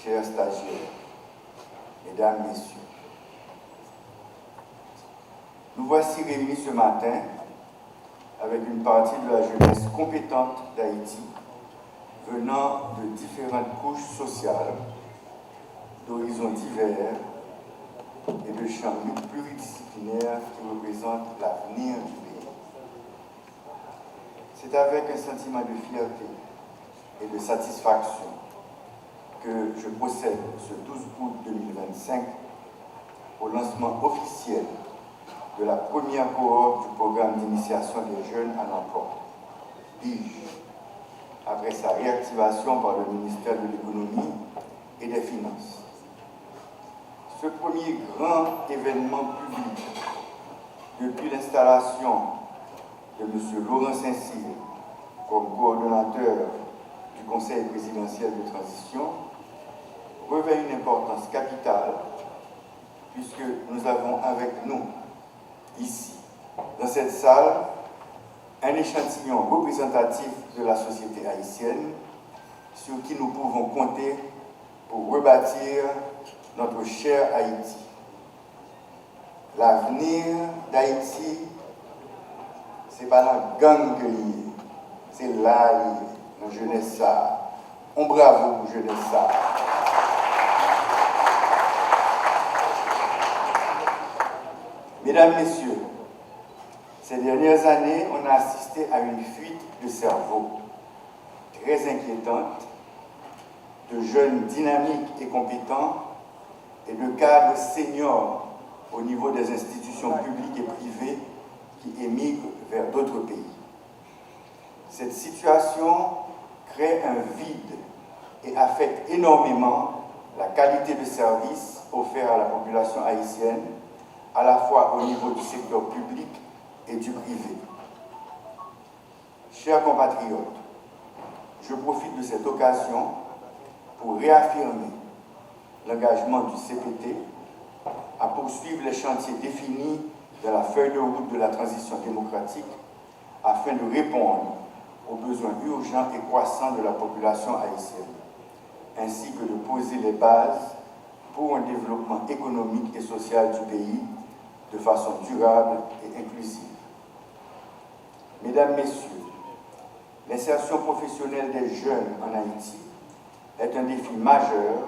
chers stagiaires, mesdames, messieurs, nous voici réunis ce matin avec une partie de la jeunesse compétente d'Haïti venant de différentes couches sociales, d'horizons divers et de champs pluridisciplinaires qui représentent l'avenir du pays. C'est avec un sentiment de fierté et de satisfaction que je procède ce 12 août 2025 au lancement officiel de la première cohorte du programme d'initiation des jeunes à l'emploi, BIJ, après sa réactivation par le ministère de l'Économie et des Finances. Ce premier grand événement public depuis l'installation de M. Laurent Saint-Cyr comme coordonnateur du Conseil présidentiel de transition revêt une importance capitale puisque nous avons avec nous, ici, dans cette salle, un échantillon représentatif de la société haïtienne sur qui nous pouvons compter pour rebâtir notre cher Haïti. L'avenir d'Haïti, c'est pas la gang que lié, c'est là lié, la jeunesse ça. On bravo, jeunesse ça. Mesdames, Messieurs, ces dernières années, on a assisté à une fuite de cerveau très inquiétante, de jeunes dynamiques et compétents et de cadres seniors au niveau des institutions publiques et privées qui émigrent vers d'autres pays. Cette situation crée un vide et affecte énormément la qualité de service offert à la population haïtienne, à la fois au niveau du secteur public et du privé. Chers compatriotes, je profite de cette occasion pour réaffirmer l'engagement du CPT à poursuivre les chantiers définis dans la feuille de route de la transition démocratique afin de répondre aux besoins urgents et croissants de la population haïtienne, ainsi que de poser les bases pour un développement économique et social du pays de façon durable et inclusive. Mesdames, Messieurs, l'insertion professionnelle des jeunes en Haïti est un défi majeur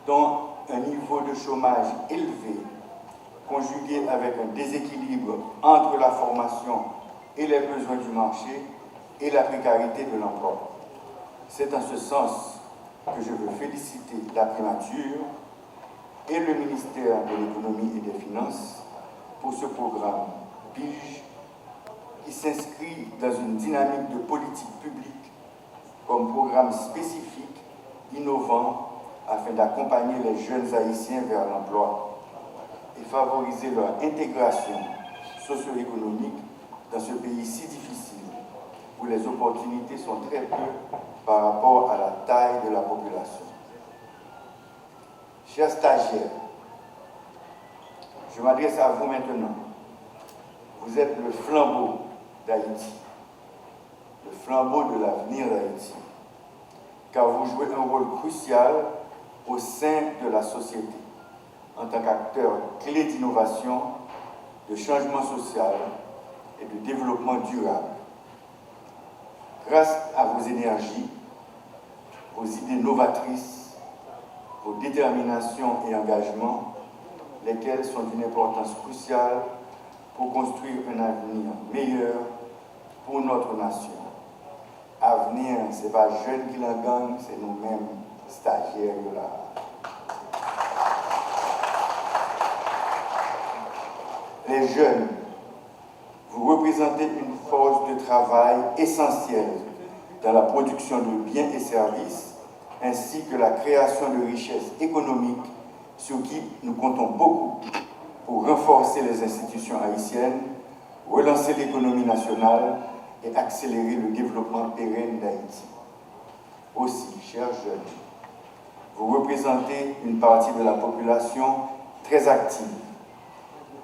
dont un niveau de chômage élevé, conjugué avec un déséquilibre entre la formation et les besoins du marché et la précarité de l'emploi. C'est en ce sens que je veux féliciter la primature et le ministère de l'Économie et des Finances pour ce programme BIJ qui s'inscrit dans une dynamique de politique publique comme programme spécifique, innovant, afin d'accompagner les jeunes haïtiens vers l'emploi et favoriser leur intégration socio-économique dans ce pays si difficile, où les opportunités sont très peu par rapport à la taille de la population. Chers stagiaires, je m'adresse à vous maintenant. Vous êtes le flambeau d'Haïti, le flambeau de l'avenir d'Haïti, car vous jouez un rôle crucial au sein de la société, en tant qu'acteur clé d'innovation, de changement social et de développement durable. Grâce à vos énergies, vos idées novatrices, vos déterminations et engagements, lesquels sont d'une importance cruciale pour construire un avenir meilleur pour notre nation. Avenir, ce n'est pas jeunes qui la gagnent, c'est nous-mêmes, stagiaires de là. Les jeunes, vous représentez une force de travail essentielle dans la production de biens et services, ainsi que la création de richesses économiques sur qui nous comptons beaucoup pour renforcer les institutions haïtiennes, relancer l'économie nationale et accélérer le développement pérenne d'Haïti. Aussi, chers jeunes, vous représentez une partie de la population très active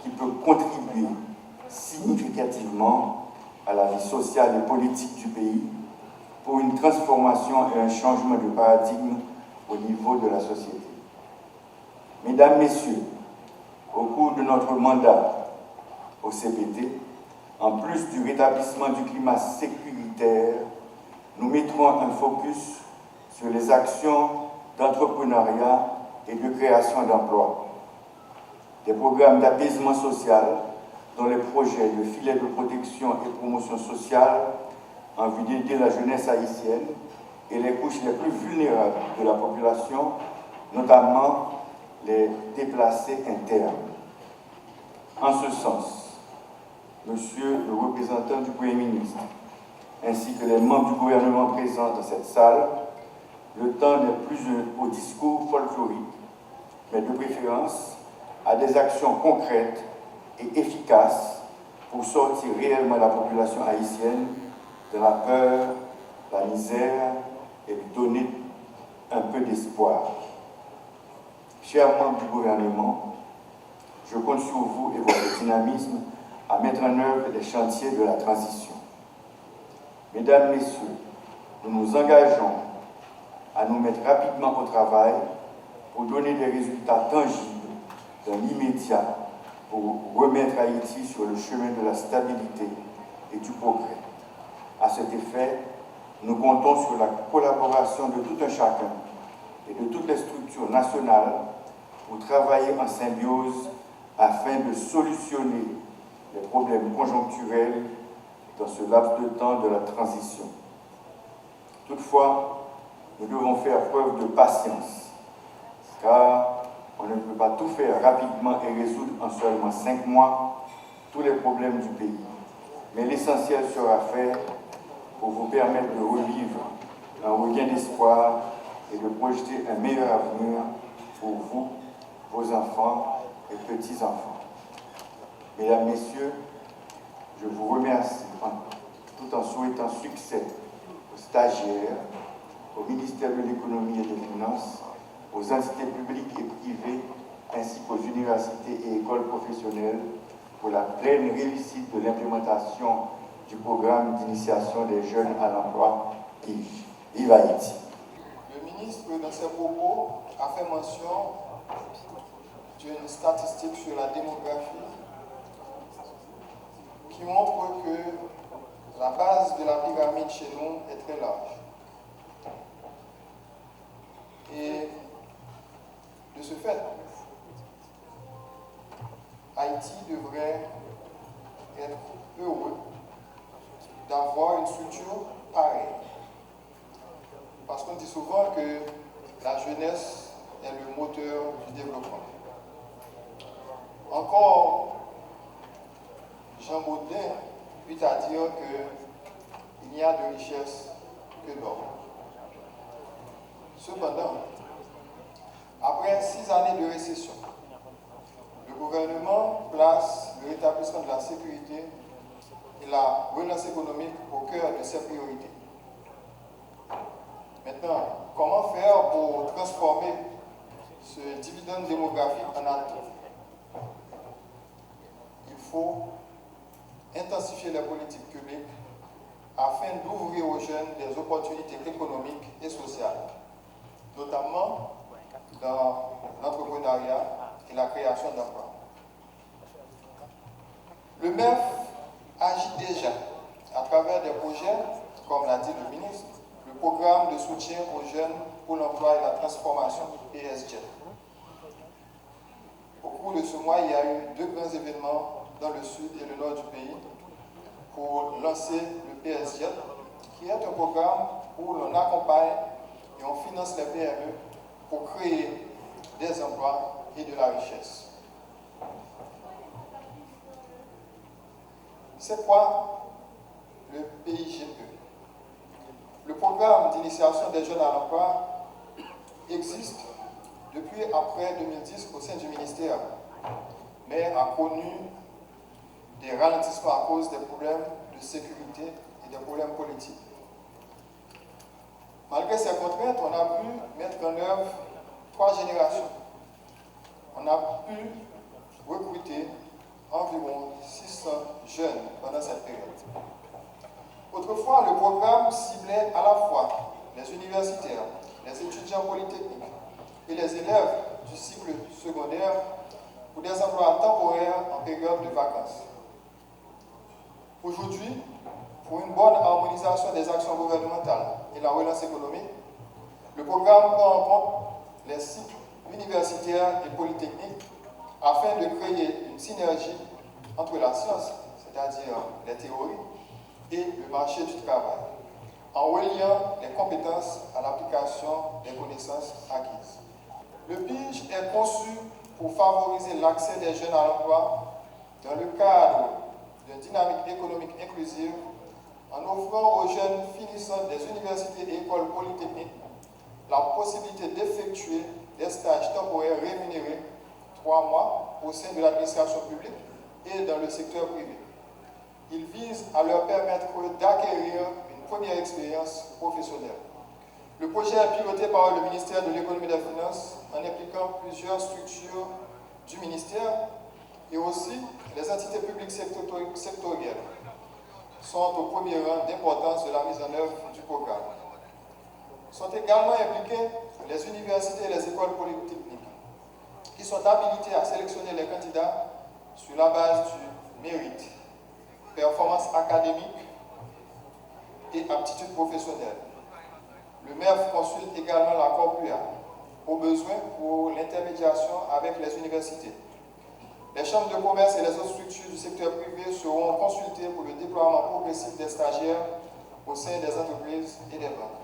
qui peut contribuer significativement à la vie sociale et politique du pays pour une transformation et un changement de paradigme au niveau de la société. Mesdames, Messieurs, au cours de notre mandat au CPT, en plus du rétablissement du climat sécuritaire, nous mettrons un focus sur les actions d'entrepreneuriat et de création d'emplois. Des programmes d'apaisement social dont les projets de filets de protection et promotion sociale en vue d'aider la jeunesse haïtienne et les couches les plus vulnérables de la population, notamment les déplacés internes. En ce sens, Monsieur le représentant du Premier ministre, ainsi que les membres du gouvernement présents dans cette salle, le temps n'est plus au discours folklorique, mais de préférence à des actions concrètes et efficaces pour sortir réellement la population haïtienne de la peur, la misère et lui donner un peu d'espoir. Chers membres du gouvernement, je compte sur vous et votre dynamisme à mettre en œuvre les chantiers de la transition. Mesdames, Messieurs, nous nous engageons à nous mettre rapidement au travail pour donner des résultats tangibles dans l'immédiat pour remettre Haïti sur le chemin de la stabilité et du progrès. À cet effet, nous comptons sur la collaboration de tout un chacun et de toutes les structures nationales pour travailler en symbiose afin de solutionner les problèmes conjoncturels dans ce laps de temps de la transition. Toutefois, nous devons faire preuve de patience, car on ne peut pas tout faire rapidement et résoudre en seulement 5 mois tous les problèmes du pays. Mais l'essentiel sera fait pour vous permettre de revivre un regain d'espoir et de projeter un meilleur avenir pour vous, vos enfants et petits-enfants. Mesdames, Messieurs, je vous remercie tout en souhaitant succès aux stagiaires, au ministère de l'Économie et des Finances, aux entités publiques et privées, ainsi qu'aux universités et écoles professionnelles pour la pleine réussite de l'implémentation du programme d'initiation des jeunes à l'emploi Vive Haïti. Le ministre, dans ses propos, a fait mention d'une statistique sur la démographie qui montre que la base de la pyramide chez nous est très large. Et de ce fait, Haïti devrait être heureux d'avoir une structure pareille. Parce qu'on dit souvent que la jeunesse est le moteur du développement. Encore, Jean Baudin eut à dire qu'il n'y a de richesse que d'or. Cependant, après 6 années de récession, le gouvernement place le rétablissement de la sécurité et la relance économique au cœur de ses priorités. Maintenant, comment faire pour transformer ce dividende démographique en atout? Il faut intensifier les politiques publiques afin d'ouvrir aux jeunes des opportunités économiques et sociales, notamment dans l'entrepreneuriat et la création d'emplois. Le MEF agit déjà à travers des projets, comme l'a dit le ministre, le programme de soutien aux jeunes pour l'emploi et la transformation, PSJ. Au cours de ce mois, il y a eu 2 grands événements dans le sud et le nord du pays pour lancer le PSJ, qui est un programme où l'on accompagne et on finance les PME pour créer des emplois et de la richesse. C'est quoi le PIGE? Le programme d'initiation des jeunes à l'emploi existe depuis après 2010 au sein du ministère, mais a connu des ralentissements à cause des problèmes de sécurité et des problèmes politiques. Malgré ces contraintes, on a pu mettre en œuvre 3 générations. On a pu recruter environ 600 jeunes pendant cette période. Autrefois, le programme ciblait à la fois les universitaires, les étudiants polytechniques et les élèves du cycle secondaire pour des emplois temporaires en période de vacances. Aujourd'hui, pour une bonne harmonisation des actions gouvernementales et la relance économique, le programme prend en compte les cycles universitaires et polytechniques afin de créer une synergie entre la science, c'est-à-dire les théories, et le marché du travail, en reliant les compétences à l'application des connaissances acquises. Le PIGE est conçu pour favoriser l'accès des jeunes à l'emploi dans le cadre d'une dynamique économique inclusive en offrant aux jeunes finissants des universités et écoles polytechniques la possibilité d'effectuer des stages temporaires rémunérés 3 mois au sein de l'administration publique et dans le secteur privé. Il vise à leur permettre d'acquérir une première expérience professionnelle. Le projet est piloté par le ministère de l'Économie et des Finances en impliquant plusieurs structures du ministère et aussi les entités publiques sectorielles sont au premier rang d'importance de la mise en œuvre du programme. Sont également impliquées les universités et les écoles polytechniques qui sont habilitées à sélectionner les candidats sur la base du mérite, performance académique et aptitude professionnelle. Le MEF consulte également la Corpua au besoin pour l'intermédiation avec les universités. Les chambres de commerce et les autres structures du secteur privé seront consultées pour le déploiement progressif des stagiaires au sein des entreprises et des banques.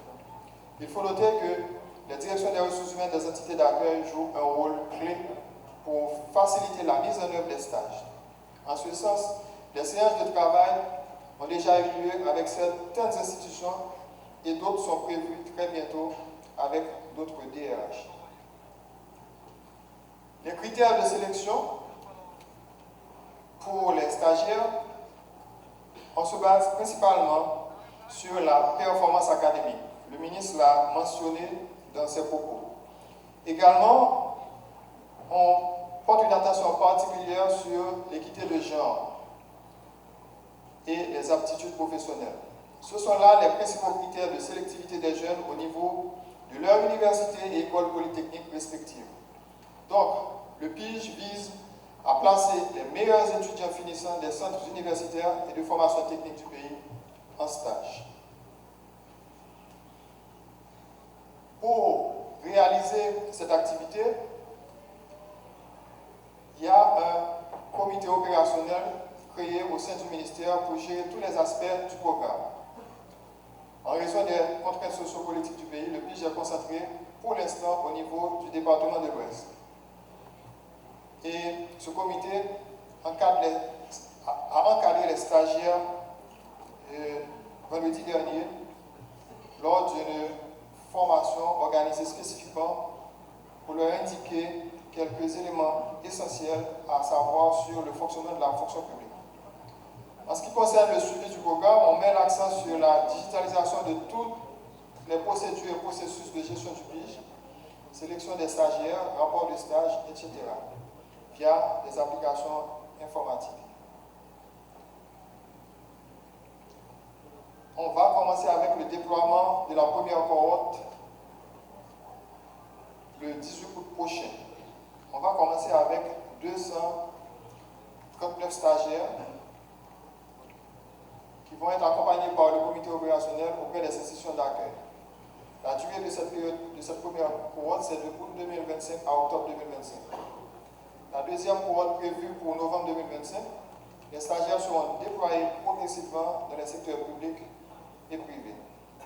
Il faut noter que les directions des ressources humaines des entités d'accueil jouent un rôle clé pour faciliter la mise en œuvre des stages. En ce sens, les séances de travail ont déjà eu lieu avec certaines institutions et d'autres sont prévues très bientôt avec d'autres DRH. Les critères de sélection pour les stagiaires, on se base principalement sur la performance académique. Le ministre l'a mentionné dans ses propos. Également, on porte une attention particulière sur l'équité de genre et les aptitudes professionnelles. Ce sont là les principaux critères de sélectivité des jeunes au niveau de leur université et école polytechnique respectives. Donc, le PIGE vise à placer les meilleurs étudiants finissants des centres universitaires et de formation technique du pays en stage. Pour réaliser cette activité, il y a un comité opérationnel créé au sein du ministère pour gérer tous les aspects du programme. En raison des contraintes sociopolitiques du pays, le PIGE est concentré pour l'instant au niveau du département de l'Ouest. Et ce comité a encadré les stagiaires vendredi dernier lors d'une formation organisée spécifiquement pour leur indiquer quelques éléments essentiels à savoir sur le fonctionnement de la fonction publique. En ce qui concerne le suivi du programme, on met l'accent sur la digitalisation de toutes les procédures et processus de gestion du PIGE, sélection des stagiaires, rapport de stage, etc., via des applications informatiques. On va commencer avec le déploiement de la première cohorte le 18 août prochain. On va commencer avec 239 stagiaires qui vont être accompagnés par le comité opérationnel auprès des institutions d'accueil. La durée de cette première cohorte, c'est de août 2025 à octobre 2025. La deuxième cohorte prévue pour novembre 2025, les stagiaires seront déployés progressivement dans les secteurs publics et privés.